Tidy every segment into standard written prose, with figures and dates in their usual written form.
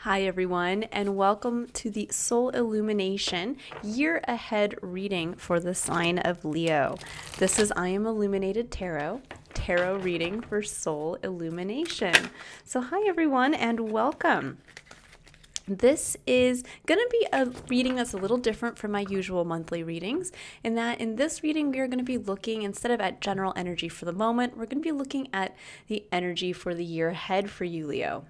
Hi everyone, and welcome to the Soul Illumination year ahead reading for the sign of Leo. This is I Am Illuminated tarot reading for Soul Illumination. So hi everyone and welcome. This is going to be a reading that's a little different from my usual monthly readings, in that in this reading we are going to be looking, instead of at general energy for the moment, we're going to be looking at the energy for the year ahead for you, Leo.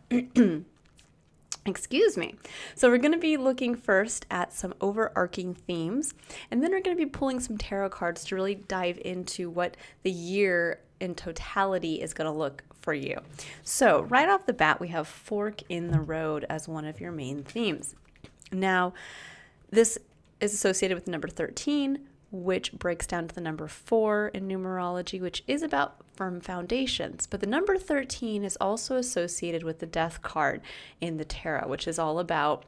Excuse me. So we're going to be looking first at some overarching themes, and then we're going to be pulling some tarot cards to really dive into what the year in totality is going to look for you. So right off the bat, we have fork in the road as one of your main themes. Now, this is associated with the number 13, which breaks down to the number 4 in numerology, which is about firm foundations. But the number 13 is also associated with the death card in the tarot, which is all about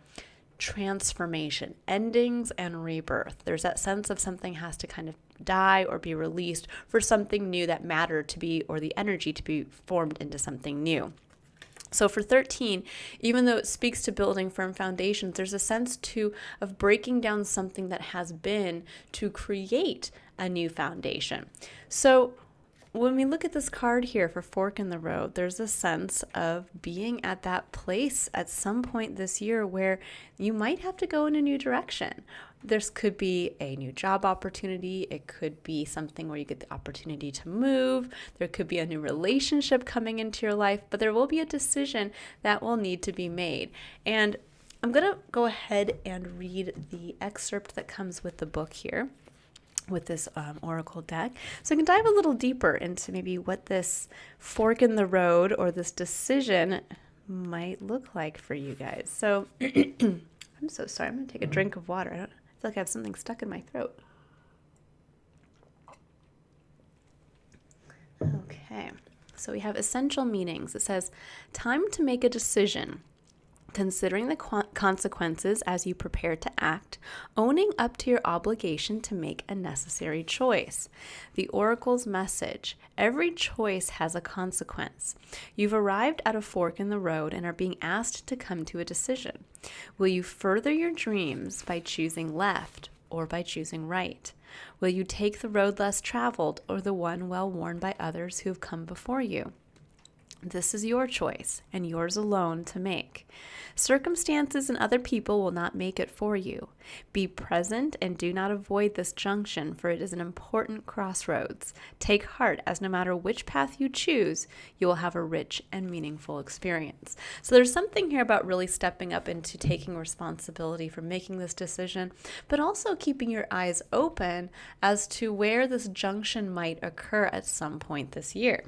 transformation, endings, and rebirth. There's that sense of something has to kind of die or be released for something new, that matter to be, or the energy to be formed into something new. So for 13, even though it speaks to building firm foundations, there's a sense too of breaking down something that has been to create a new foundation. So when we look at this card here for fork in the road, there's a sense of being at that place at some point this year where you might have to go in a new direction. This could be a new job opportunity. It could be something where you get the opportunity to move. There could be a new relationship coming into your life, but there will be a decision that will need to be made. And I'm going to go ahead and read the excerpt that comes with the book here, with this oracle deck, so I can dive a little deeper into maybe what this fork in the road or this decision might look like for you guys. So I'm so sorry. I'm going to take a drink of water. I feel like I have something stuck in my throat. Okay, so we have essential meanings. It says, time to make a decision. Considering the consequences as you prepare to act, owning up to your obligation to make a necessary choice. The oracle's message: every choice has a consequence. You've arrived at a fork in the road and are being asked to come to a decision. Will you further your dreams by choosing left or by choosing right? Will you take the road less traveled or the one well worn by others who have come before you? This is your choice, and yours alone to make. Circumstances and other people will not make it for you. Be present and do not avoid this junction, for it is an important crossroads. Take heart, as no matter which path you choose, you will have a rich and meaningful experience. So there's something here about really stepping up into taking responsibility for making this decision, but also keeping your eyes open as to where this junction might occur at some point this year.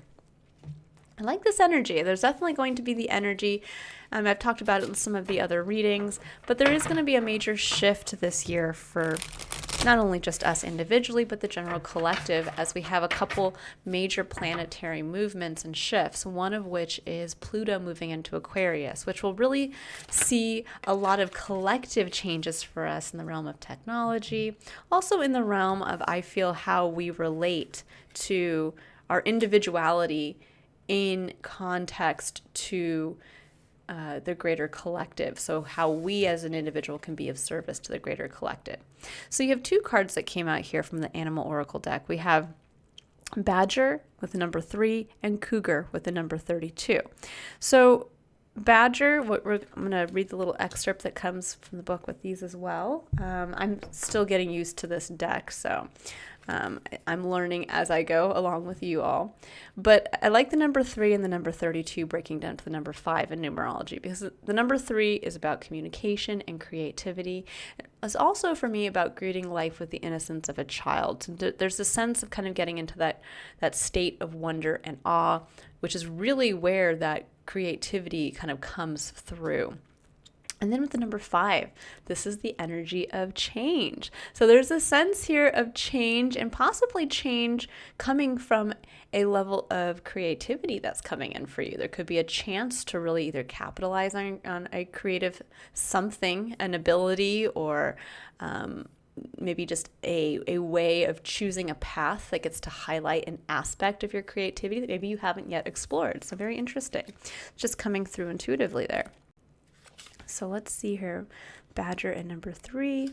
I like this energy. There's definitely going to be the energy. I've talked about it in some of the other readings, but there is going to be a major shift this year for not only just us individually, but the general collective, as we have a couple major planetary movements and shifts, one of which is Pluto moving into Aquarius, which will really see a lot of collective changes for us in the realm of technology, also in the realm of, I feel, how we relate to our individuality in context to the greater collective. So how we as an individual can be of service to the greater collective. So you have two cards that came out here from the Animal Oracle deck. We have Badger with the number 3 and Cougar with the number 32. So Badger, I'm going to read the little excerpt that comes from the book with these as well. I'm still getting used to this deck, so I'm learning as I go along with you all. But I like the number 3 and the number 32 breaking down to the number 5 in numerology, because the number 3 is about communication and creativity. It's also, for me, about greeting life with the innocence of a child. So there's a sense of kind of getting into that state of wonder and awe, which is really where that creativity kind of comes through. And then with the number 5, this is the energy of change. So there's a sense here of change, and possibly change coming from a level of creativity that's coming in for you. There could be a chance to really either capitalize on a creative something, an ability, or maybe just a way of choosing a path that gets to highlight an aspect of your creativity that maybe you haven't yet explored. So very interesting. Just coming through intuitively there. So let's see here. Badger at number 3.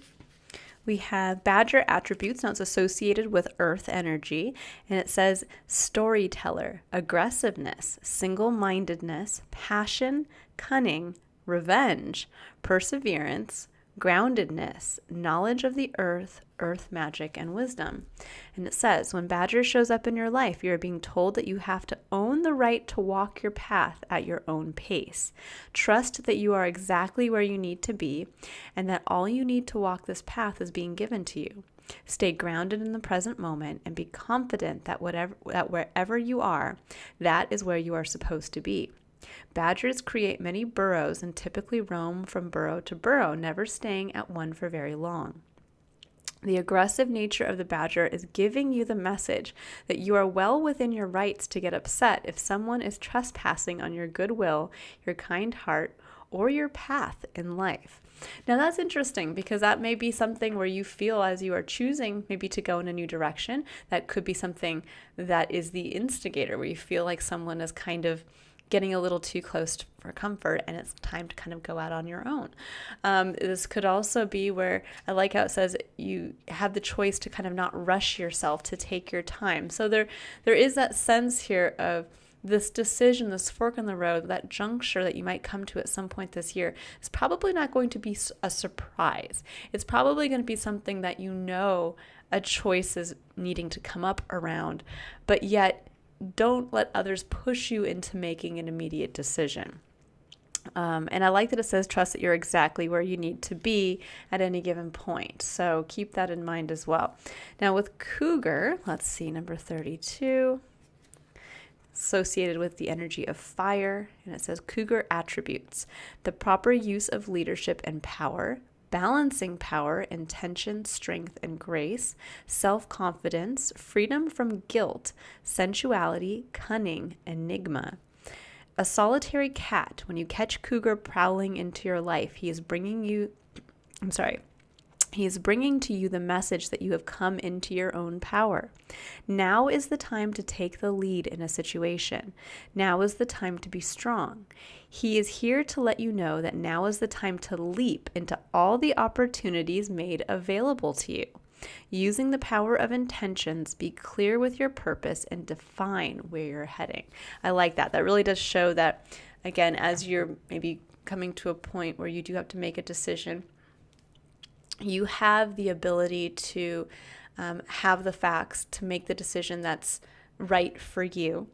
We have Badger attributes. Now it's associated with earth energy. And it says storyteller, aggressiveness, single-mindedness, passion, cunning, revenge, perseverance, groundedness, knowledge of the earth, earth magic, and wisdom. And it says, when Badger shows up in your life, you're being told that you have to own the right to walk your path at your own pace. Trust that you are exactly where you need to be, and that all you need to walk this path is being given to you. Stay grounded in the present moment and be confident that wherever you are, that is where you are supposed to be. Badgers create many burrows and typically roam from burrow to burrow, never staying at one for very long. The aggressive nature of the badger is giving you the message that you are well within your rights to get upset if someone is trespassing on your goodwill, your kind heart, or your path in life. Now that's interesting because that may be something where you feel as you are choosing maybe to go in a new direction. That could be something that is the instigator, where you feel like someone is kind of getting a little too close for comfort and it's time to kind of go out on your own. This could also be where, I like how it says you have the choice to kind of not rush yourself, to take your time. So there is that sense here of this decision, this fork in the road, that juncture that you might come to at some point this year is probably not going to be a surprise. It's probably going to be something that a choice is needing to come up around, but yet don't let others push you into making an immediate decision. And I like that it says trust that you're exactly where you need to be at any given point. So keep that in mind as well. Now with Cougar, let's see, number 32, associated with the energy of fire. And it says Cougar attributes: the proper use of leadership and power, balancing power, intention, strength, and grace, self-confidence, freedom from guilt, sensuality, cunning, enigma. A solitary cat. When you catch Cougar prowling into your life, he is bringing to you the message that you have come into your own power. Now is the time to take the lead in a situation. Now is the time to be strong. He is here to let you know that now is the time to leap into all the opportunities made available to you. Using the power of intentions, be clear with your purpose and define where you're heading. I like that. That really does show that, again, as you're maybe coming to a point where you do have to make a decision, you have the ability to have the facts to make the decision that's right for you.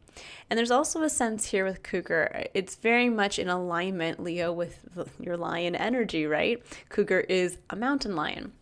And there's also a sense here with Cougar, it's very much in alignment, Leo, with your lion energy, right? Cougar is a mountain lion.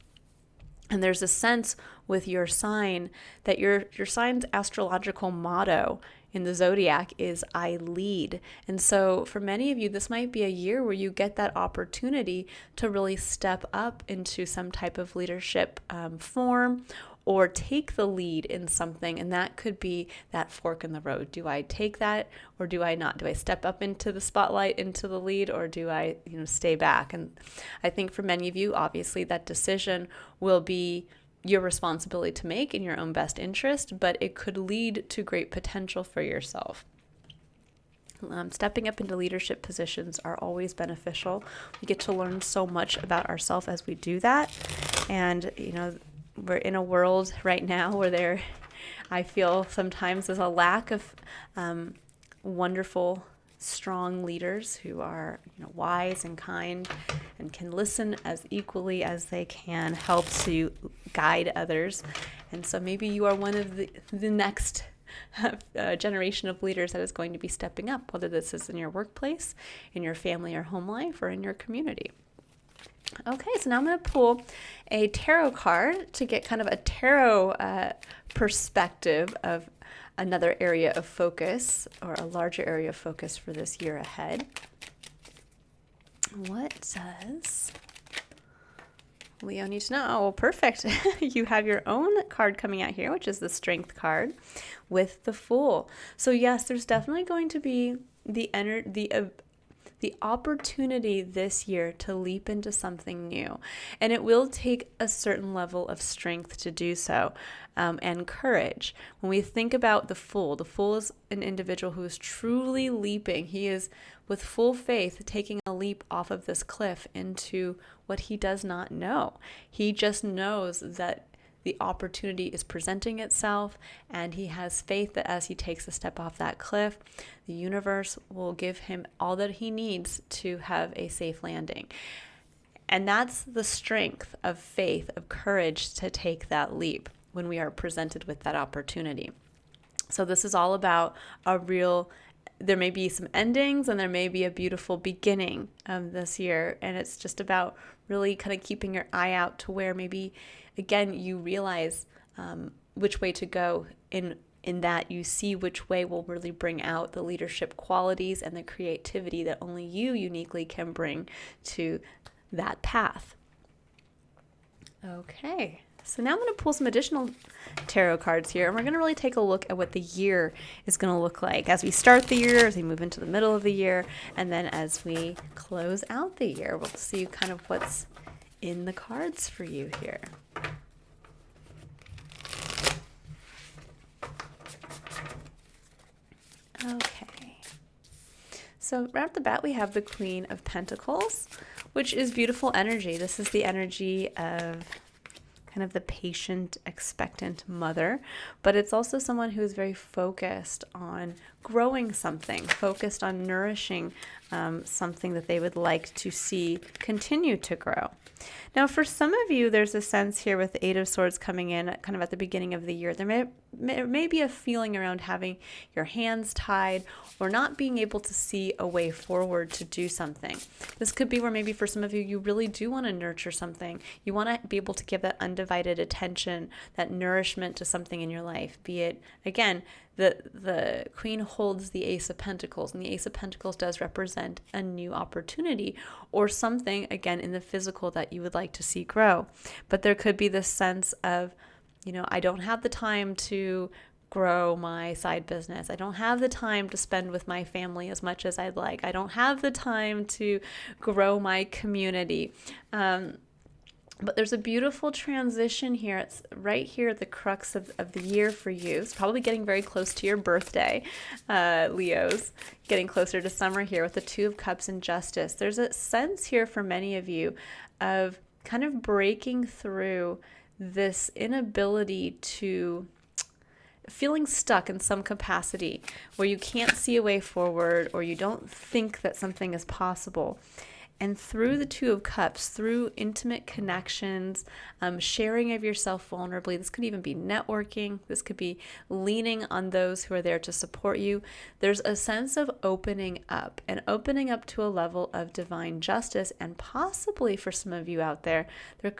And there's a sense with your sign that your sign's astrological motto in the Zodiac is I lead. And so for many of you, this might be a year where you get that opportunity to really step up into some type of leadership form, or take the lead in something. And that could be that fork in the road. Do I take that or do I not? Do I step up into the spotlight, into the lead, or do I stay back? And I think for many of you, obviously that decision will be your responsibility to make in your own best interest, but it could lead to great potential for yourself. Stepping up into leadership positions are always beneficial. We get to learn so much about ourselves as we do that. And, we're in a world right now where I feel sometimes there's a lack of wonderful, strong leaders who are wise and kind and can listen as equally as they can help to guide others. And so maybe you are one of the next generation of leaders that is going to be stepping up, whether this is in your workplace, in your family or home life, or in your community. Okay, so now I'm going to pull a tarot card to get kind of a tarot perspective of another area of focus, or a larger area of focus for this year ahead. What does Leo need to know? Oh, perfect. You have your own card coming out here, which is the Strength card the Fool. So yes, there's definitely going to be the opportunity this year to leap into something new. And it will take a certain level of strength to do so, and courage. When we think about the Fool is an individual who is truly leaping. He is, with full faith, taking a leap off of this cliff into what he does not know. He just knows that the opportunity is presenting itself, and he has faith that as he takes a step off that cliff, the universe will give him all that he needs to have a safe landing. And that's the strength of faith, of courage to take that leap when we are presented with that opportunity. So this is all about there may be some endings and there may be a beautiful beginning this year. And it's just about really kind of keeping your eye out to where maybe, again, you realize which way to go in that you see which way will really bring out the leadership qualities and the creativity that only you uniquely can bring to that path. Okay. So now I'm going to pull some additional tarot cards here, and we're going to really take a look at what the year is going to look like as we start the year, as we move into the middle of the year, and then as we close out the year. We'll see kind of what's in the cards for you here. Okay. So right off the bat, we have the Queen of Pentacles, which is beautiful energy. This is the energy of kind of the patient, expectant mother, but it's also someone who is very focused on growing something, focused on nourishing something that they would like to see continue to grow. Now, for some of you, there's a sense here with the Eight of Swords coming in kind of at the beginning of the year. There may be a feeling around having your hands tied or not being able to see a way forward to do something. This could be where maybe for some of you, you really do want to nurture something. You want to be able to give that undivided attention, that nourishment to something in your life, be it, again, the Queen holds the Ace of Pentacles, and the Ace of Pentacles does represent a new opportunity or something, again, in the physical that you would like to see grow. But there could be this sense of, I don't have the time to grow my side business. I don't have the time to spend with my family as much as I'd like. I don't have the time to grow my community. But there's a beautiful transition here. It's right here at the crux of the year for you. It's probably getting very close to your birthday, Leos. Getting closer to summer here with the Two of Cups and Justice. There's a sense here for many of you of kind of breaking through this inability to feeling stuck in some capacity where you can't see a way forward or you don't think that something is possible. And through the Two of Cups, through intimate connections, sharing of yourself vulnerably, this could even be networking, this could be leaning on those who are there to support you. There's a sense of opening up to a level of divine justice, and possibly for some of you out there, this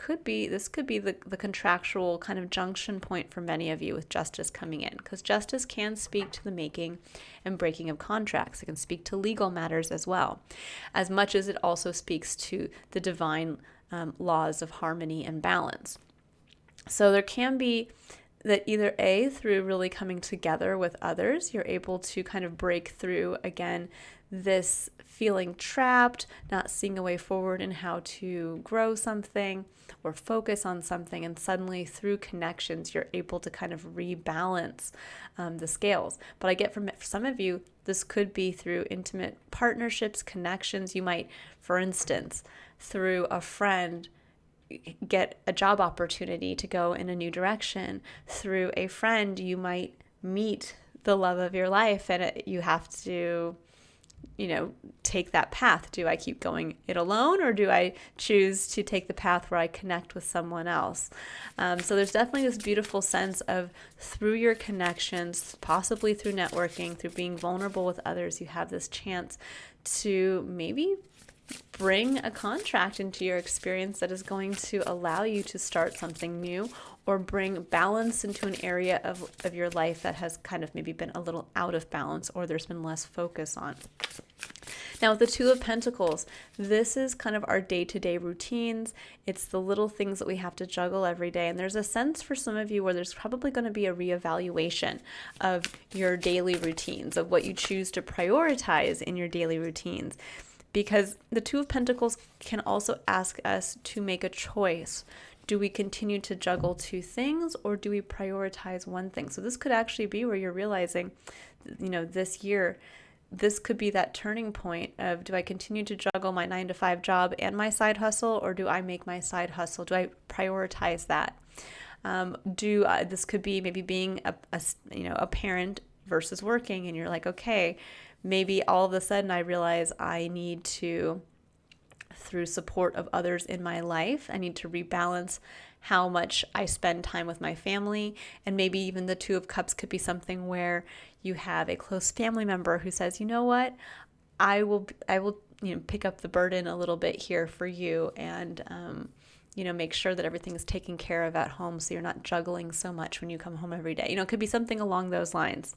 could be the contractual kind of junction point for many of you with justice coming in, because justice can speak to the making and breaking of contracts. It can speak to legal matters as well, as much as it also speaks to the divine laws of harmony and balance. So there can be that either through really coming together with others, you're able to kind of break through, again, this feeling trapped, not seeing a way forward in how to grow something or focus on something, and suddenly through connections, you're able to kind of rebalance the scales. But I get for some of you, this could be through intimate partnerships, connections. You might, for instance, through a friend, get a job opportunity to go in a new direction. Through a friend, you might meet the love of your life, and you have to, take that path. Do I keep going it alone, or do I choose to take the path where I connect with someone else? So there's definitely this beautiful sense of, through your connections, possibly through networking, through being vulnerable with others, you have this chance to maybe bring a contract into your experience that is going to allow you to start something new, or bring balance into an area of your life that has kind of maybe been a little out of balance, or there's been less focus on. Now, with the Two of Pentacles, this is kind of our day-to-day routines. It's the little things that we have to juggle every day. And there's a sense for some of you where there's probably going to be a reevaluation of your daily routines, of what you choose to prioritize in your daily routines. because the Two of Pentacles can also ask us to make a choice. Do we continue to juggle two things, or do we prioritize one thing? So this could actually be where you're realizing, this year, this could be that turning point of, do I continue to juggle my 9-to-5 job and my side hustle, or do I make my side hustle? Do I prioritize that? This could be maybe being a parent versus working, and you're like, okay, maybe all of a sudden I realize I need to, through support of others in my life, I need to rebalance how much I spend time with my family. And maybe even the Two of Cups could be something where you have a close family member who says, you know what, I will pick up the burden a little bit here for you, and make sure that everything is taken care of at home, so you're not juggling so much when you come home every day. It could be something along those lines.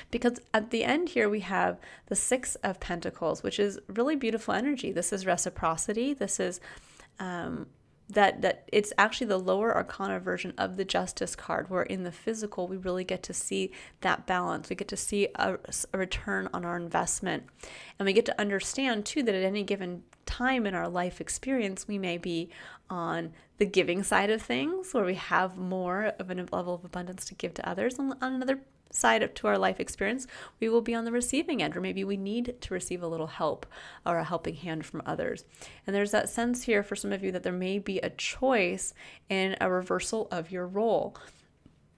Because at the end here, we have the Six of Pentacles, which is really beautiful energy. This is reciprocity. This is that it's actually the lower arcana version of the Justice card, where in the physical, we really get to see that balance. We get to see a return on our investment. And we get to understand, too, that at any given time in our life experience, we may be on the giving side of things, where we have more of a level of abundance to give to others. And on another side up to our life experience, we will be on the receiving end, or maybe we need to receive a little help or a helping hand from others. And there's that sense here for some of you that there may be a choice in a reversal of your role,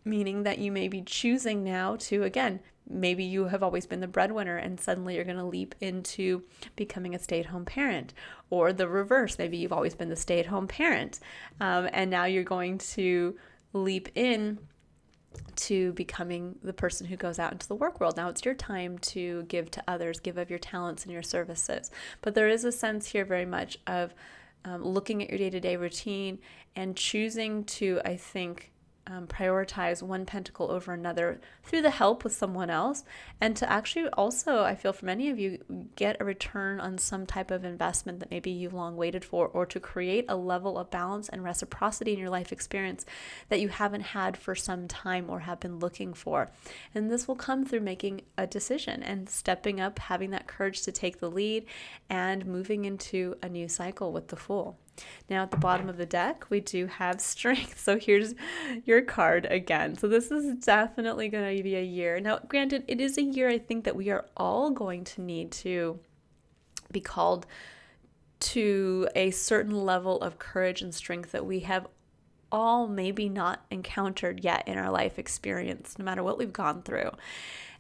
meaning that you may be choosing now to, again, maybe you have always been the breadwinner and suddenly you're going to leap into becoming a stay-at-home parent, or the reverse. Maybe you've always been the stay-at-home parent, and now you're going to leap in to becoming the person who goes out into the work world. Now it's your time to give to others, give of your talents and your services. But there is a sense here very much of looking at your day-to-day routine and choosing to, I think, prioritize one pentacle over another through the help with someone else, and to actually also, I feel for many of you, get a return on some type of investment that maybe you've long waited for, or to create a level of balance and reciprocity in your life experience that you haven't had for some time or have been looking for. And this will come through making a decision and stepping up, having that courage to take the lead, and moving into a new cycle with the Fool. Now at the bottom of the deck, we do have Strength. So here's your card again. So this is definitely going to be a year. Now, granted, it is a year I think that we are all going to need to be called to a certain level of courage and strength that we have all maybe not encountered yet in our life experience, no matter what we've gone through.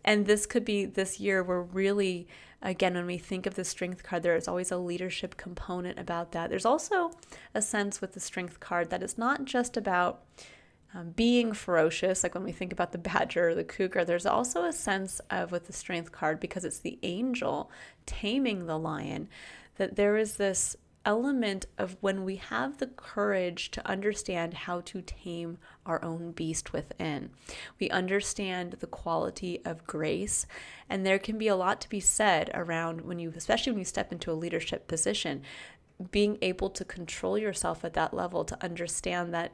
And this could be this year where really, again, when we think of the Strength card, there is always a leadership component about that. There's also a sense with the Strength card that it's not just about being ferocious, like when we think about the badger or the cougar. There's also a sense of, with the Strength card, because it's the angel taming the lion, that there is this element of when we have the courage to understand how to tame our own beast within. We understand the quality of grace, and there can be a lot to be said around especially when you step into a leadership position, being able to control yourself at that level, to understand that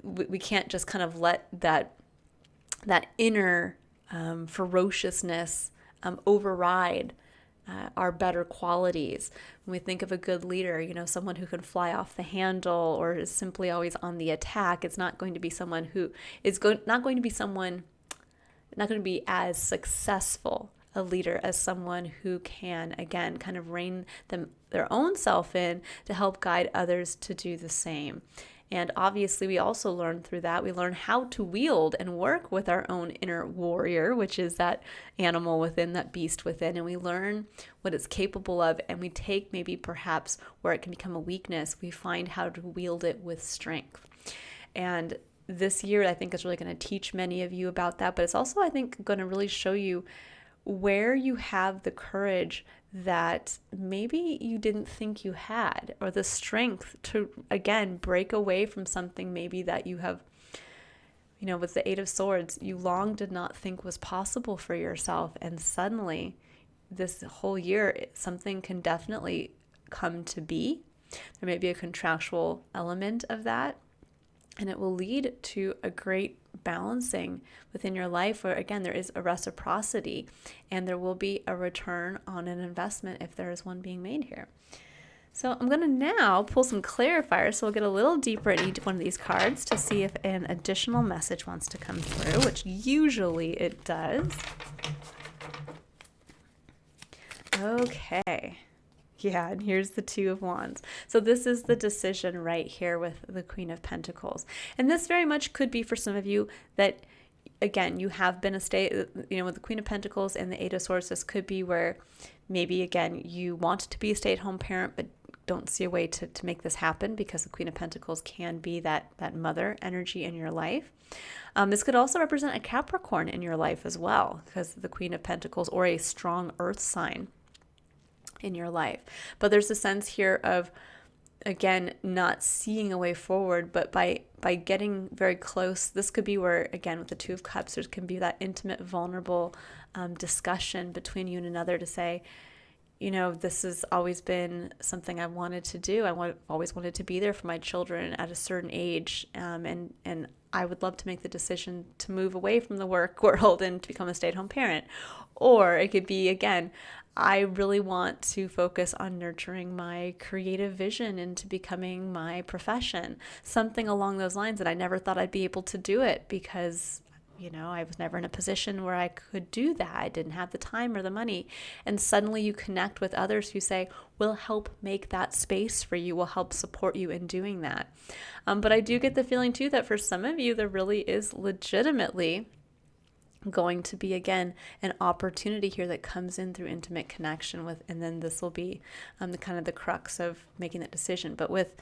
we can't just kind of let that inner ferociousness override our better qualities. When we think of a good leader, someone who can fly off the handle or is simply always on the attack, it's not going to be someone who is not going to be as successful a leader as someone who can, again, kind of rein their own self in to help guide others to do the same. And obviously, we also learn through that. We learn how to wield and work with our own inner warrior, which is that animal within, that beast within. And we learn what it's capable of. And we take maybe perhaps where it can become a weakness, we find how to wield it with strength. And this year, I think, is really going to teach many of you about that. But it's also, I think, going to really show you where you have the courage that maybe you didn't think you had, or the strength to, again, break away from something maybe that you have, with the Eight of Swords, you long did not think was possible for yourself. And suddenly, this whole year, something can definitely come to be. There may be a contractual element of that. And it will lead to a great balancing within your life where, again, there is a reciprocity and there will be a return on an investment if there is one being made here. So I'm going to now pull some clarifiers. So we'll get a little deeper at each one of these cards to see if an additional message wants to come through, which usually it does. Okay. Yeah, and here's the Two of Wands. So this is the decision right here with the Queen of Pentacles. And this very much could be for some of you that, again, you have been with the Queen of Pentacles and the Eight of Swords. This could be where maybe, again, you want to be a stay-at-home parent, but don't see a way to make this happen because the Queen of Pentacles can be that mother energy in your life. This could also represent a Capricorn in your life as well, because the Queen of Pentacles, or a strong earth sign in your life. But there's a sense here of, again, not seeing a way forward, but by getting very close, this could be where, again, with the Two of Cups, there can be that intimate, vulnerable discussion between you and another to say, this has always been something I wanted to do. Always wanted to be there for my children at a certain age, and I would love to make the decision to move away from the work world and to become a stay-at-home parent. Or it could be, again, I really want to focus on nurturing my creative vision into becoming my profession, something along those lines, that I never thought I'd be able to do it because, I was never in a position where I could do that. I didn't have the time or the money. And suddenly you connect with others who say, we'll help make that space for you, we'll help support you in doing that. But I do get the feeling too that for some of you, there really is legitimately going to be, again, an opportunity here that comes in through intimate connection with, and then this will be the kind of the crux of making that decision. But with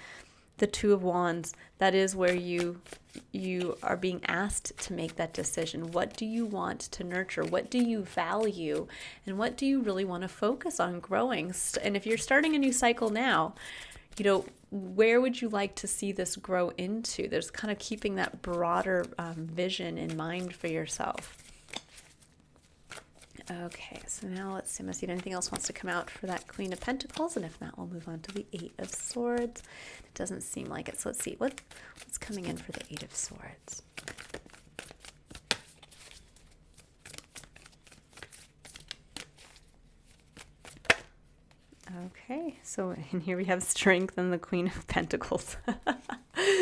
the Two of Wands, that is where you are being asked to make that decision. What do you want to nurture? What do you value? And what do you really want to focus on growing? And if you're starting a new cycle now, where would you like to see this grow into? There's kind of keeping that broader vision in mind for yourself. Okay, so now let's see. I'm going to see if anything else wants to come out for that Queen of Pentacles, and if not, we'll move on to the Eight of Swords. It doesn't seem like it, so let's see what's coming in for the Eight of Swords. Okay, so in here we have Strength and the Queen of Pentacles.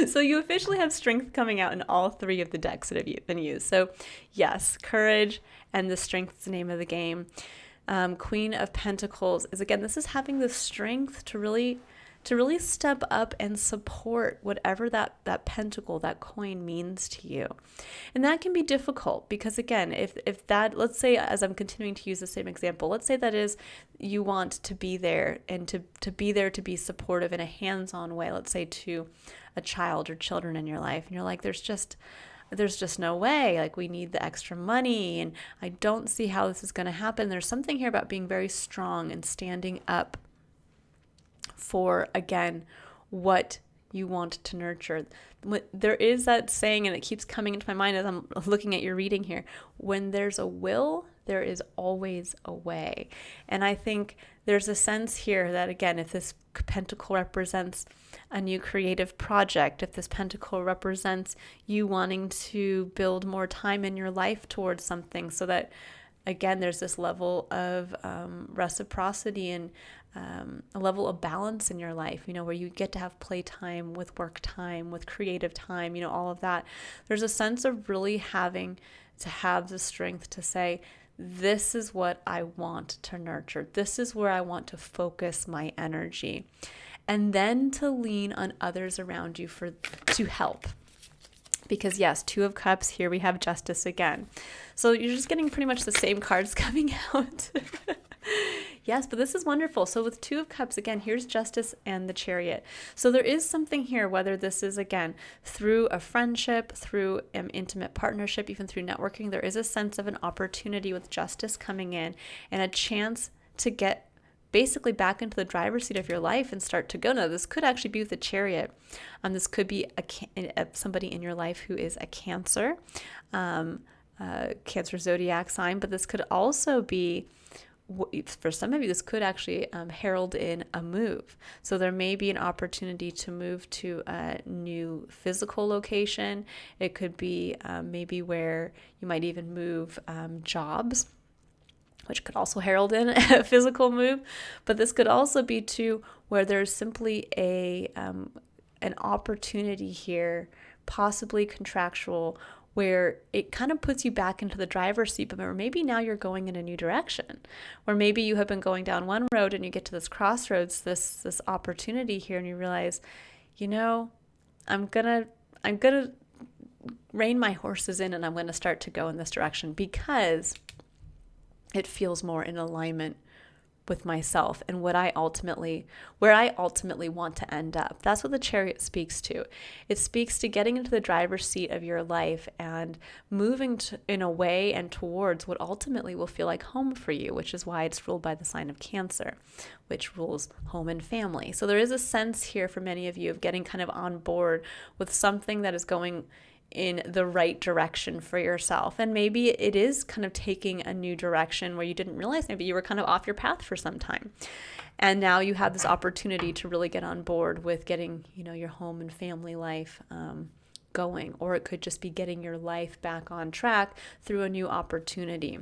So you officially have Strength coming out in all three of the decks that have been used. So yes, Courage and the Strength is the name of the game. Queen of Pentacles is, again, this is having the strength to really step up and support whatever that pentacle, that coin means to you. And that can be difficult because, again, if that, let's say, as I'm continuing to use the same example, let's say that is you want to be there and to be there to be supportive in a hands-on way, let's say to a child or children in your life, and you're like, there's just no way, like, we need the extra money and I don't see how this is going to happen. There's something here about being very strong and standing up for, again, what you want to nurture. There is that saying, and it keeps coming into my mind as I'm looking at your reading here, when there's a will, there is always a way. And I think there's a sense here that, again, if this pentacle represents a new creative project, if this pentacle represents you wanting to build more time in your life towards something, so that, again, there's this level of reciprocity and a level of balance in your life, where you get to have playtime with work time, with creative time, all of that. There's a sense of really having to have the strength to say, this is what I want to nurture. This is where I want to focus my energy. And then to lean on others around you to help. Because yes, Two of Cups, here we have Justice again. So you're just getting pretty much the same cards coming out. Yes, but this is wonderful. So with Two of Cups, again, here's Justice and the Chariot. So there is something here, whether this is, again, through a friendship, through an intimate partnership, even through networking, there is a sense of an opportunity with Justice coming in and a chance to get basically back into the driver's seat of your life and start to go. Now, this could actually be with the Chariot. This could be somebody in your life who is a Cancer, Cancer Zodiac sign, but this could also be for some of you, this could actually herald in a move. So there may be an opportunity to move to a new physical location. It could be maybe where you might even move jobs, which could also herald in a physical move. But this could also be too where there's simply an opportunity here, possibly contractual, where it kind of puts you back into the driver's seat, but maybe now you're going in a new direction, or maybe you have been going down one road and you get to this crossroads, this opportunity here, and you realize, I'm gonna rein my horses in, and I'm gonna start to go in this direction because it feels more in alignment with myself and where I ultimately want to end up. That's what the Chariot speaks to. It speaks to getting into the driver's seat of your life and moving in a way and towards what ultimately will feel like home for you, which is why it's ruled by the sign of Cancer, which rules home and family. So there is a sense here for many of you of getting kind of on board with something that is going in the right direction for yourself. And maybe it is kind of taking a new direction where you didn't realize maybe you were kind of off your path for some time. And now you have this opportunity to really get on board with getting, your home and family life going. Or it could just be getting your life back on track through a new opportunity.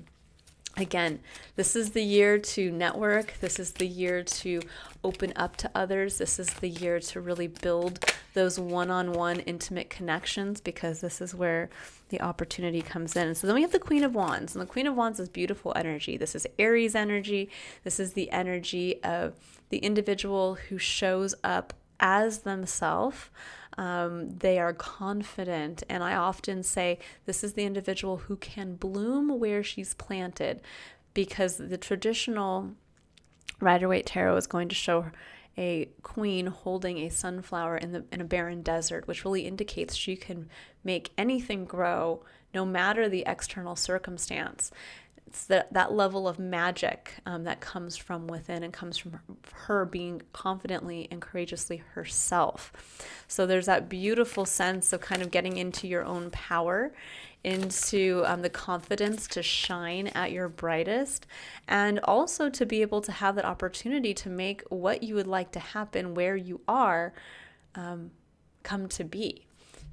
Again, this is the year to network. This is the year to open up to others. This is the year to really build those one-on-one intimate connections, because this is where the opportunity comes in. So then we have the Queen of Wands, and the Queen of Wands is beautiful energy. This is Aries energy. This is the energy of the individual who shows up as themselves. They are confident, and I often say this is the individual who can bloom where she's planted, because the traditional Rider-Waite Tarot is going to show a queen holding a sunflower in a barren desert, which really indicates she can make anything grow no matter the external circumstance. It's that level of magic that comes from within and comes from her being confidently and courageously herself. So there's that beautiful sense of kind of getting into your own power, into the confidence to shine at your brightest, and also to be able to have that opportunity to make what you would like to happen where you are come to be.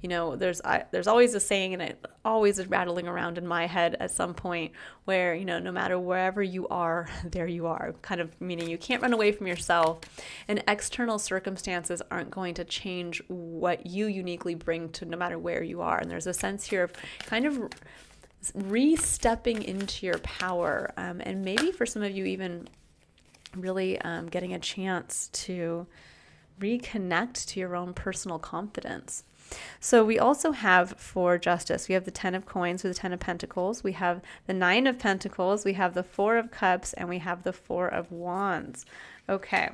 There's always a saying, and it always is rattling around in my head at some point, where, no matter wherever you are, there you are, kind of meaning you can't run away from yourself, and external circumstances aren't going to change what you uniquely bring to no matter where you are. And there's a sense here of kind of re-stepping into your power, and maybe for some of you even really getting a chance to reconnect to your own personal confidence. So we also have for justice, we have the 10 of coins with the 10 of pentacles. We have the 9 of pentacles. We have the 4 of cups, and we have the 4 of wands. Okay,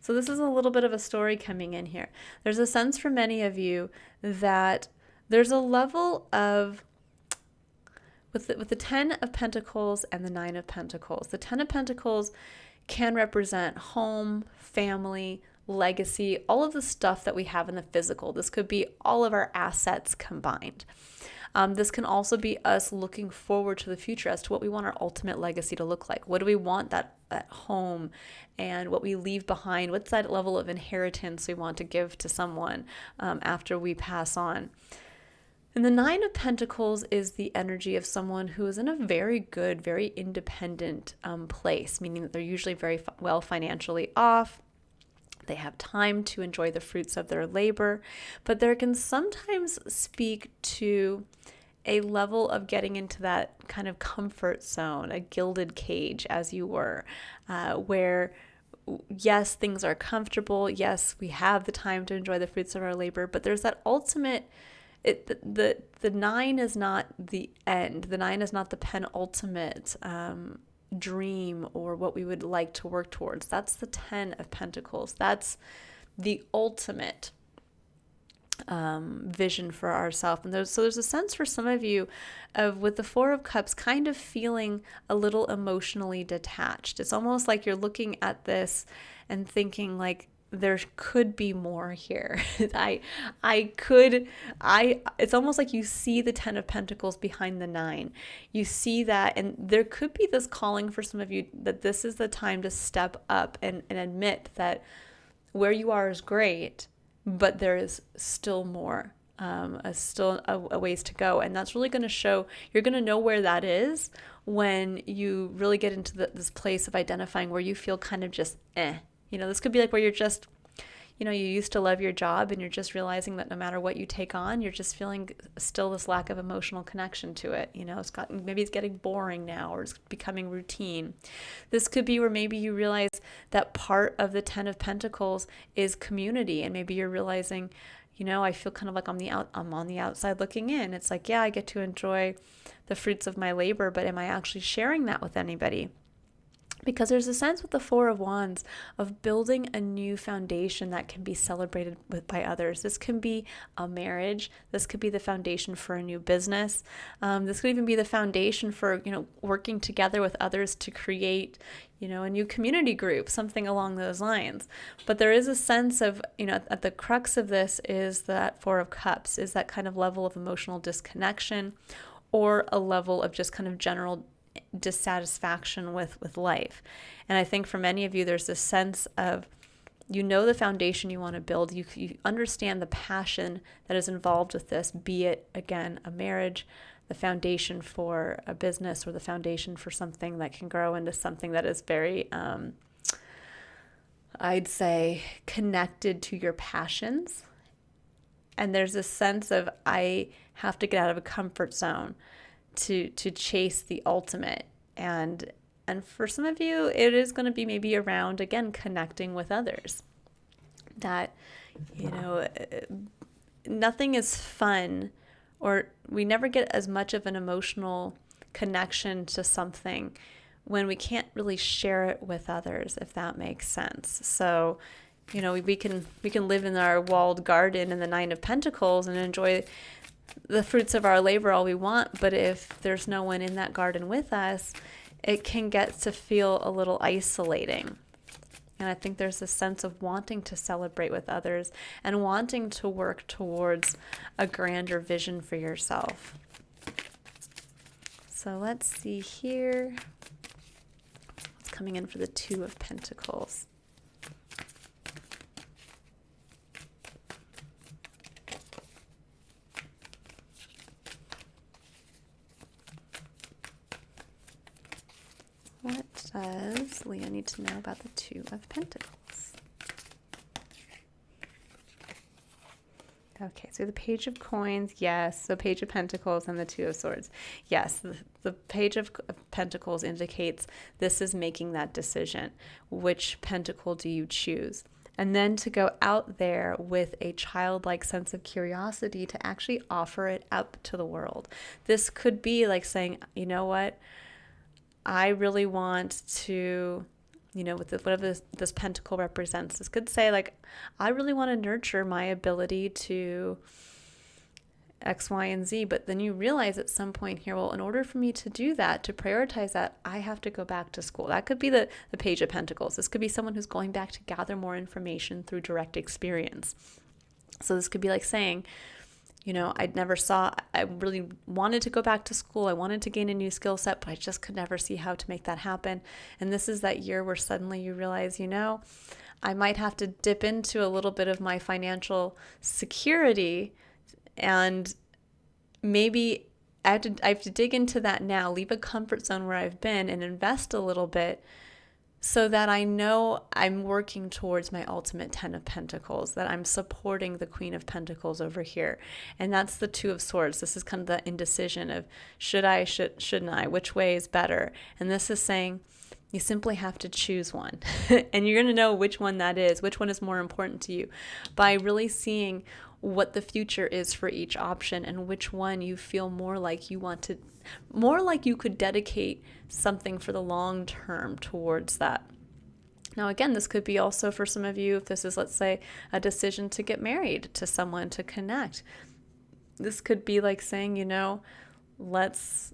so this is a little bit of a story coming in here. There's a sense for many of you that there's a level of, with the 10 of pentacles and the 9 of pentacles. The 10 of pentacles can represent home, family, legacy, all of the stuff that we have in the physical. This could be all of our assets combined. This can also be us looking forward to the future as to what we want our ultimate legacy to look like. What do we want that home and what we leave behind? What's that level of inheritance we want to give to someone after we pass on? And the 9 of Pentacles is the energy of someone who is in a very good, very independent place, meaning that they're usually very well financially off. They have time to enjoy the fruits of their labor, but there can sometimes speak to a level of getting into that kind of comfort zone, a gilded cage, as you were, where yes, things are comfortable. Yes, we have the time to enjoy the fruits of our labor, but there's that ultimate, the 9 is not the end. The 9 is not the penultimate dream or what we would like to work towards. That's the 10 of Pentacles. That's the ultimate vision for ourselves. And so there's a sense for some of you of, with the 4 of Cups, kind of feeling a little emotionally detached. It's almost like you're looking at this and thinking like, there could be more here. It's almost like you see the 10 of Pentacles behind the 9. You see that, and there could be this calling for some of you that this is the time to step up and admit that where you are is great, but there is still more, a ways to go. And that's really going to show, you're going to know where that is when you really get into this place of identifying where you feel kind of just this could be like where you're just, you used to love your job and you're just realizing that no matter what you take on, you're just feeling still this lack of emotional connection to it. Maybe it's getting boring now, or it's becoming routine. This could be where maybe you realize that part of the 10 of Pentacles is community, and maybe you're realizing, I feel kind of like I'm on the outside looking in. It's like, yeah, I get to enjoy the fruits of my labor, but am I actually sharing that with anybody? Because there's a sense with the 4 of Wands of building a new foundation that can be celebrated by others. This can be a marriage. This could be the foundation for a new business. This could even be the foundation for, working together with others to create, a new community group, something along those lines. But there is a sense of, at the crux of this is that 4 of Cups, is that kind of level of emotional disconnection, or a level of just kind of general dissatisfaction with life. And I think for many of you, there's this sense of, the foundation you want to build. You understand the passion that is involved with this, be it, again, a marriage, the foundation for a business, or the foundation for something that can grow into something that is very, I'd say, connected to your passions. And there's a sense of, I have to get out of a comfort zone to chase the ultimate. And for some of you, it is going to be maybe around, again, connecting with others. That, nothing is fun, or we never get as much of an emotional connection to something when we can't really share it with others, if that makes sense. So, we can live in our walled garden in the 9 of Pentacles and enjoy the fruits of our labor all we want, but if there's no one in that garden with us, it can get to feel a little isolating. And I think there's a sense of wanting to celebrate with others and wanting to work towards a grander vision for yourself. So let's see here what's coming in for the 2 of Pentacles. What does Leah need to know about the 2 of Pentacles? Okay, so the Page of Coins, yes. So Page of Pentacles and the 2 of Swords. Yes, the Page of Pentacles indicates this is making that decision. Which pentacle do you choose? And then to go out there with a childlike sense of curiosity to actually offer it up to the world. This could be like saying, you know what? I really want to, with whatever this pentacle represents, this could say like, I really want to nurture my ability to X, Y, and Z. But then you realize at some point here, well, in order for me to do that, to prioritize that, I have to go back to school. That could be the Page of Pentacles. This could be someone who's going back to gather more information through direct experience. So this could be like saying, I really wanted to go back to school. I wanted to gain a new skill set, but I just could never see how to make that happen. And this is that year where suddenly you realize, I might have to dip into a little bit of my financial security, and maybe I have to dig into that now, leave a comfort zone where I've been and invest a little bit, so that I know I'm working towards my ultimate 10 of Pentacles, that I'm supporting the Queen of Pentacles over here. And that's the 2 of Swords. This is kind of the indecision of shouldn't I, which way is better? And this is saying you simply have to choose one. And you're going to know which one that is, which one is more important to you, by really seeing what the future is for each option and which one you feel more like you could dedicate something for the long term towards that. Now, again, this could be also for some of you, if this is, let's say, a decision to get married to someone, to connect. This could be like saying, let's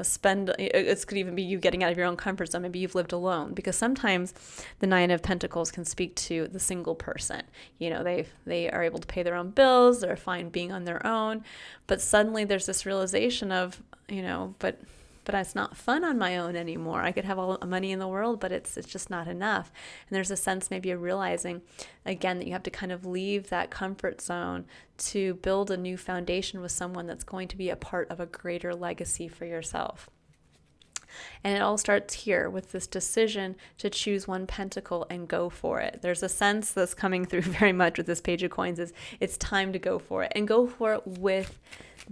spend, it could even be you getting out of your own comfort zone. Maybe you've lived alone, because sometimes the Nine of Pentacles can speak to the single person. They are able to pay their own bills, they're fine being on their own, but suddenly there's this realization of, but it's not fun on my own anymore. I could have all the money in the world, but it's just not enough. And there's a sense maybe of realizing, again, that you have to kind of leave that comfort zone to build a new foundation with someone that's going to be a part of a greater legacy for yourself. And it all starts here with this decision to choose one pentacle and go for it. There's a sense that's coming through very much with this Page of Coins is it's time to go for it, and go for it with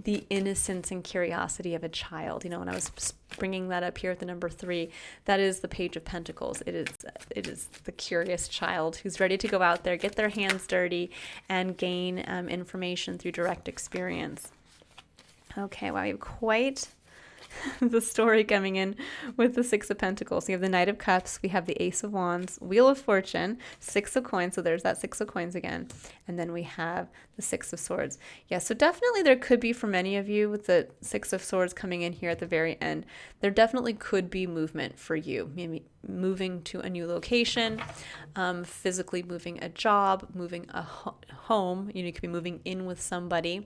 the innocence and curiosity of a child. When I was bringing that up here at the number 3, that is the Page of Pentacles. It is the curious child who's ready to go out there, get their hands dirty, and gain information through direct experience. Okay, wow, we have quite the story coming in with the Six of Pentacles. You have the Knight of Cups, we have the Ace of Wands, Wheel of Fortune, Six of Coins, so there's that Six of Coins again, and then we have the Six of Swords. Yeah, so definitely there could be, for many of you, with the Six of Swords coming in here at the very end, there definitely could be movement for you. Maybe moving to a new location, physically moving a job, moving a home. You could be moving in with somebody.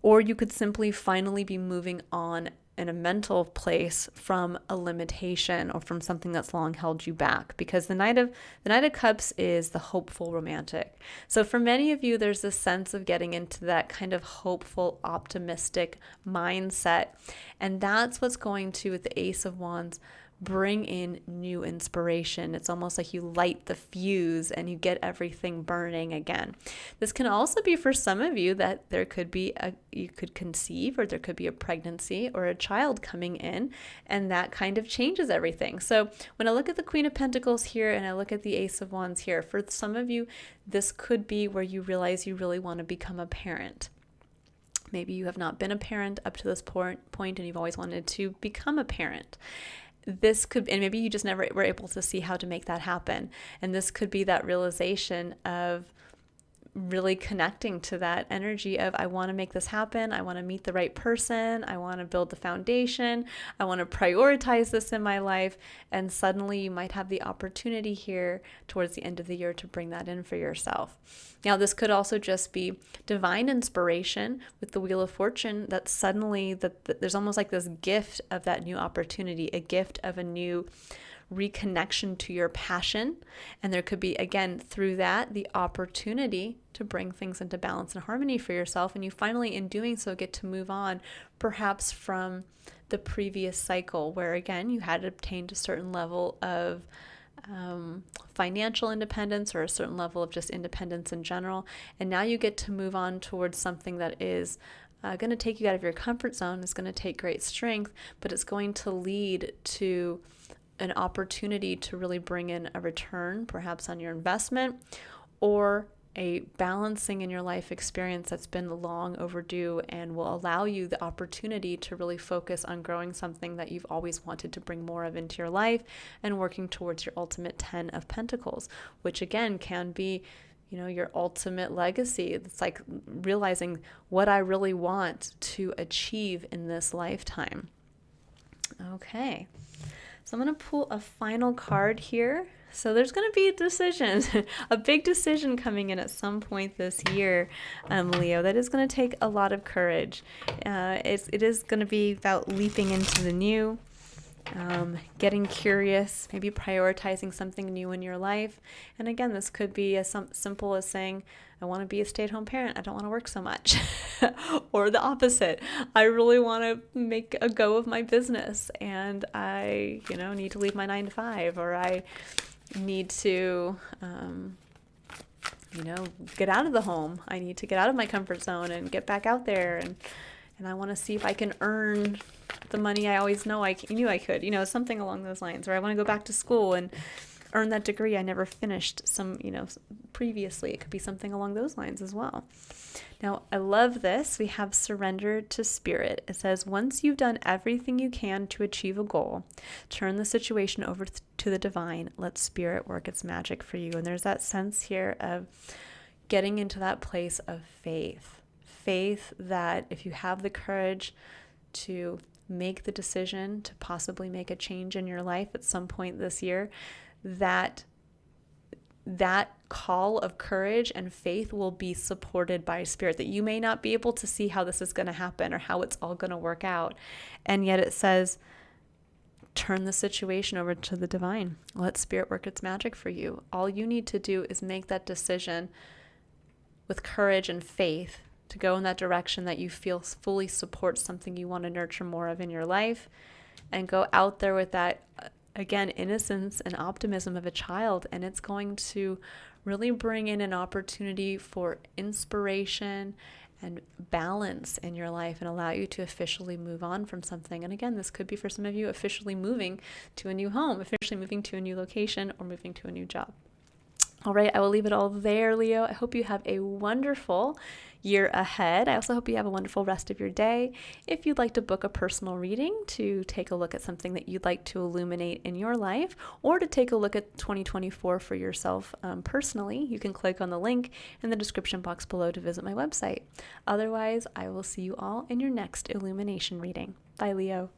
Or you could simply finally be moving on in a mental place from a limitation or from something that's long held you back, because the Knight of Cups is the hopeful romantic. So for many of you, there's this sense of getting into that kind of hopeful, optimistic mindset. And that's what's going to, with the Ace of Wands, bring in new inspiration. It's almost like you light the fuse and you get everything burning again. This can also be for some of you that there could be you could conceive, or there could be a pregnancy or a child coming in, and that kind of changes everything. So when I look at the Queen of Pentacles here and I look at the Ace of Wands here, for some of you, this could be where you realize you really want to become a parent. Maybe you have not been a parent up to this point and you've always wanted to become a parent. This could, and maybe you just never were able to see how to make that happen. And this could be that realization of really connecting to that energy of, I want to make this happen. I want to meet the right person. I want to build the foundation. I want to prioritize this in my life. And suddenly you might have the opportunity here towards the end of the year to bring that in for yourself. Now, this could also just be divine inspiration with the Wheel of Fortune, that suddenly there's almost like this gift of that new opportunity, a gift of a new reconnection to your passion. And there could be, again, through that, the opportunity to bring things into balance and harmony for yourself. And you finally, in doing so, get to move on, perhaps from the previous cycle where, again, you had obtained a certain level of financial independence, or a certain level of just independence in general. And now you get to move on towards something that is going to take you out of your comfort zone. It's going to take great strength, but it's going to lead to an opportunity to really bring in a return, perhaps on your investment, or a balancing in your life experience that's been long overdue and will allow you the opportunity to really focus on growing something that you've always wanted to bring more of into your life, and working towards your ultimate 10 of Pentacles, which again can be, your ultimate legacy. It's like realizing what I really want to achieve in this lifetime. Okay. So I'm going to pull a final card here. So there's going to be a decision, a big decision coming in at some point this year, Leo, that is going to take a lot of courage. It is going to be about leaping into the new, getting curious, maybe prioritizing something new in your life. And again, this could be as simple as saying, I want to be a stay-at-home parent. I don't want to work so much. Or the opposite. I really want to make a go of my business, and I, need to leave my 9-to-5, or I need to, get out of the home. I need to get out of my comfort zone and get back out there, and I want to see if I can earn the money I always knew I could, something along those lines. Or I want to go back to school and earn that degree I never finished previously. It could be something along those lines as well. Now, I love this. We have surrender to spirit. It says, once you've done everything you can to achieve a goal, turn the situation over to the divine. Let spirit work its magic for you. And there's that sense here of getting into that place of faith. Faith that if you have the courage to make the decision to possibly make a change in your life at some point this year, that call of courage and faith will be supported by Spirit, that you may not be able to see how this is going to happen or how it's all going to work out. And yet it says, turn the situation over to the divine. Let Spirit work its magic for you. All you need to do is make that decision with courage and faith to go in that direction that you feel fully supports something you want to nurture more of in your life, and go out there with that, again, innocence and optimism of a child. And it's going to really bring in an opportunity for inspiration and balance in your life and allow you to officially move on from something. And again, this could be for some of you officially moving to a new home, officially moving to a new location, or moving to a new job. All right, I will leave it all there, Leo. I hope you have a wonderful year ahead. I also hope you have a wonderful rest of your day. If you'd like to book a personal reading to take a look at something that you'd like to illuminate in your life, or to take a look at 2024 for yourself personally, you can click on the link in the description box below to visit my website. Otherwise, I will see you all in your next illumination reading. Bye, Leo.